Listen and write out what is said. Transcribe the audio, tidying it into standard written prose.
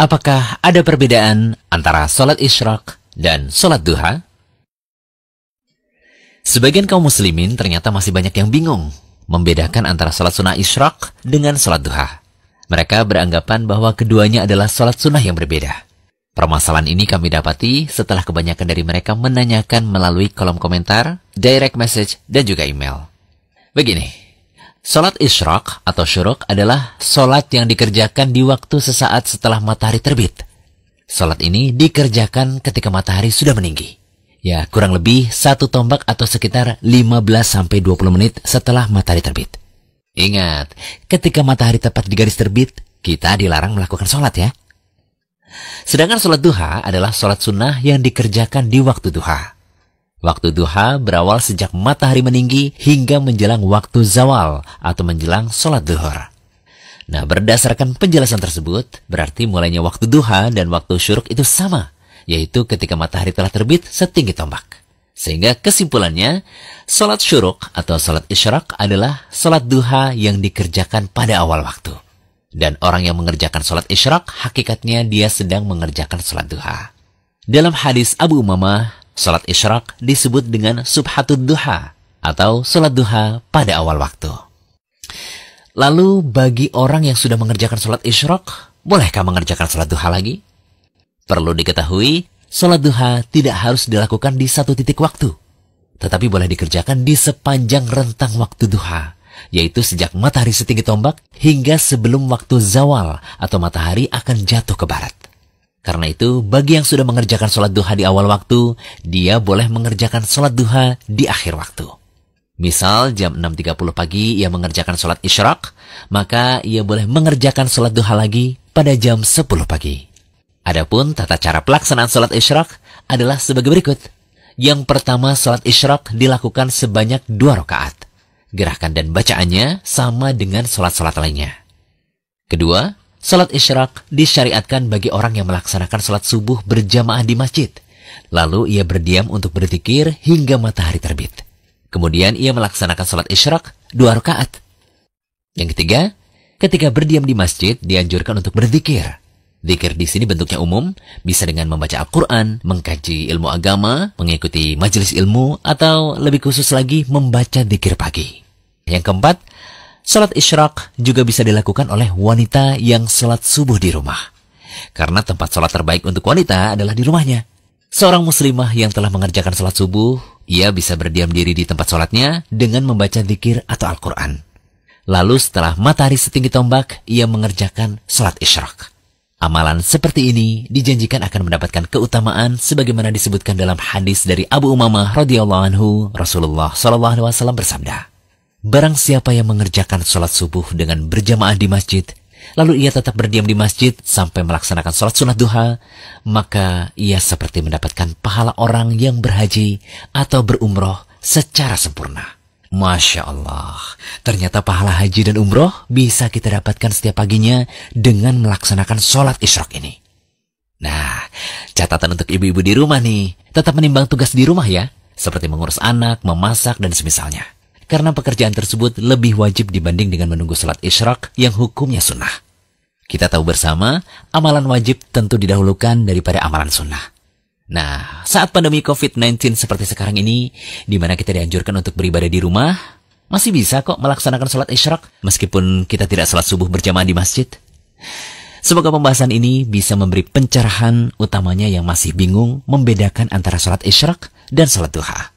Apakah ada perbedaan antara sholat isyraq dan sholat duha? Sebagian kaum muslimin ternyata masih banyak yang bingung membedakan antara sholat sunnah isyraq dengan sholat duha. Mereka beranggapan bahwa keduanya adalah sholat sunnah yang berbeda. Permasalahan ini kami dapati setelah kebanyakan dari mereka menanyakan melalui kolom komentar, direct message, dan juga email. Begini. Sholat isyraq atau syuruk adalah sholat yang dikerjakan di waktu sesaat setelah matahari terbit. Sholat ini dikerjakan ketika matahari sudah meninggi. Ya, kurang lebih 1 tombak atau sekitar 15-20 menit setelah matahari terbit. Ingat, ketika matahari tepat di garis terbit, kita dilarang melakukan sholat ya. Sedangkan sholat duha adalah sholat sunnah yang dikerjakan di waktu duha. Waktu duha berawal sejak matahari meninggi hingga menjelang waktu zawal atau menjelang sholat duhur. Nah, berdasarkan penjelasan tersebut, berarti mulainya waktu duha dan waktu syuruk itu sama, yaitu ketika matahari telah terbit setinggi tombak. Sehingga kesimpulannya, sholat syuruk atau sholat isyraq adalah sholat duha yang dikerjakan pada awal waktu. Dan orang yang mengerjakan sholat isyraq, hakikatnya dia sedang mengerjakan sholat duha. Dalam hadis Abu Umamah, sholat isyraq disebut dengan subhatud duha atau sholat duha pada awal waktu. Lalu bagi orang yang sudah mengerjakan sholat isyraq, bolehkah mengerjakan sholat duha lagi? Perlu diketahui, sholat duha tidak harus dilakukan di satu titik waktu, tetapi boleh dikerjakan di sepanjang rentang waktu duha, yaitu sejak matahari setinggi tombak hingga sebelum waktu zawal atau matahari akan jatuh ke barat. Karena itu, bagi yang sudah mengerjakan sholat duha di awal waktu, dia boleh mengerjakan sholat duha di akhir waktu. Misal, jam 6.30 pagi ia mengerjakan sholat isyraq, maka ia boleh mengerjakan sholat duha lagi pada jam 10 pagi. Adapun tata cara pelaksanaan sholat isyraq adalah sebagai berikut. Yang pertama, sholat isyraq dilakukan sebanyak 2 rakaat. Gerakan dan bacaannya sama dengan sholat-sholat lainnya. Kedua, sholat isyraq disyariatkan bagi orang yang melaksanakan sholat subuh berjamaah di masjid. Lalu ia berdiam untuk berzikir hingga matahari terbit. Kemudian ia melaksanakan sholat isyraq 2 rakaat. Yang ketiga, ketika berdiam di masjid dianjurkan untuk berzikir. Zikir di sini bentuknya umum, bisa dengan membaca Al-Quran, mengkaji ilmu agama, mengikuti majelis ilmu, atau lebih khusus lagi membaca zikir pagi. Yang keempat, sholat isyraq juga bisa dilakukan oleh wanita yang sholat subuh di rumah. Karena tempat sholat terbaik untuk wanita adalah di rumahnya. Seorang muslimah yang telah mengerjakan sholat subuh, ia bisa berdiam diri di tempat sholatnya dengan membaca zikir atau Al-Quran. Lalu setelah matahari setinggi tombak, ia mengerjakan sholat isyraq. Amalan seperti ini dijanjikan akan mendapatkan keutamaan sebagaimana disebutkan dalam hadis dari Abu Umamah radhiyallahu anhu, Rasulullah SAW bersabda, barang siapa yang mengerjakan sholat subuh dengan berjamaah di masjid, lalu ia tetap berdiam di masjid sampai melaksanakan sholat sunat duha, maka ia seperti mendapatkan pahala orang yang berhaji atau berumroh secara sempurna. Masya Allah, ternyata pahala haji dan umroh bisa kita dapatkan setiap paginya dengan melaksanakan sholat isyraq ini. Nah, catatan untuk ibu-ibu di rumah nih, tetap menimbang tugas di rumah ya, seperti mengurus anak, memasak, dan semisalnya. Karena pekerjaan tersebut lebih wajib dibanding dengan menunggu sholat isyraq yang hukumnya sunnah. Kita tahu bersama, amalan wajib tentu didahulukan daripada amalan sunnah. Nah, saat pandemi COVID-19 seperti sekarang ini, di mana kita dianjurkan untuk beribadah di rumah, masih bisa kok melaksanakan sholat isyraq meskipun kita tidak sholat subuh berjamaah di masjid. Semoga pembahasan ini bisa memberi pencerahan utamanya yang masih bingung membedakan antara sholat isyraq dan sholat duha.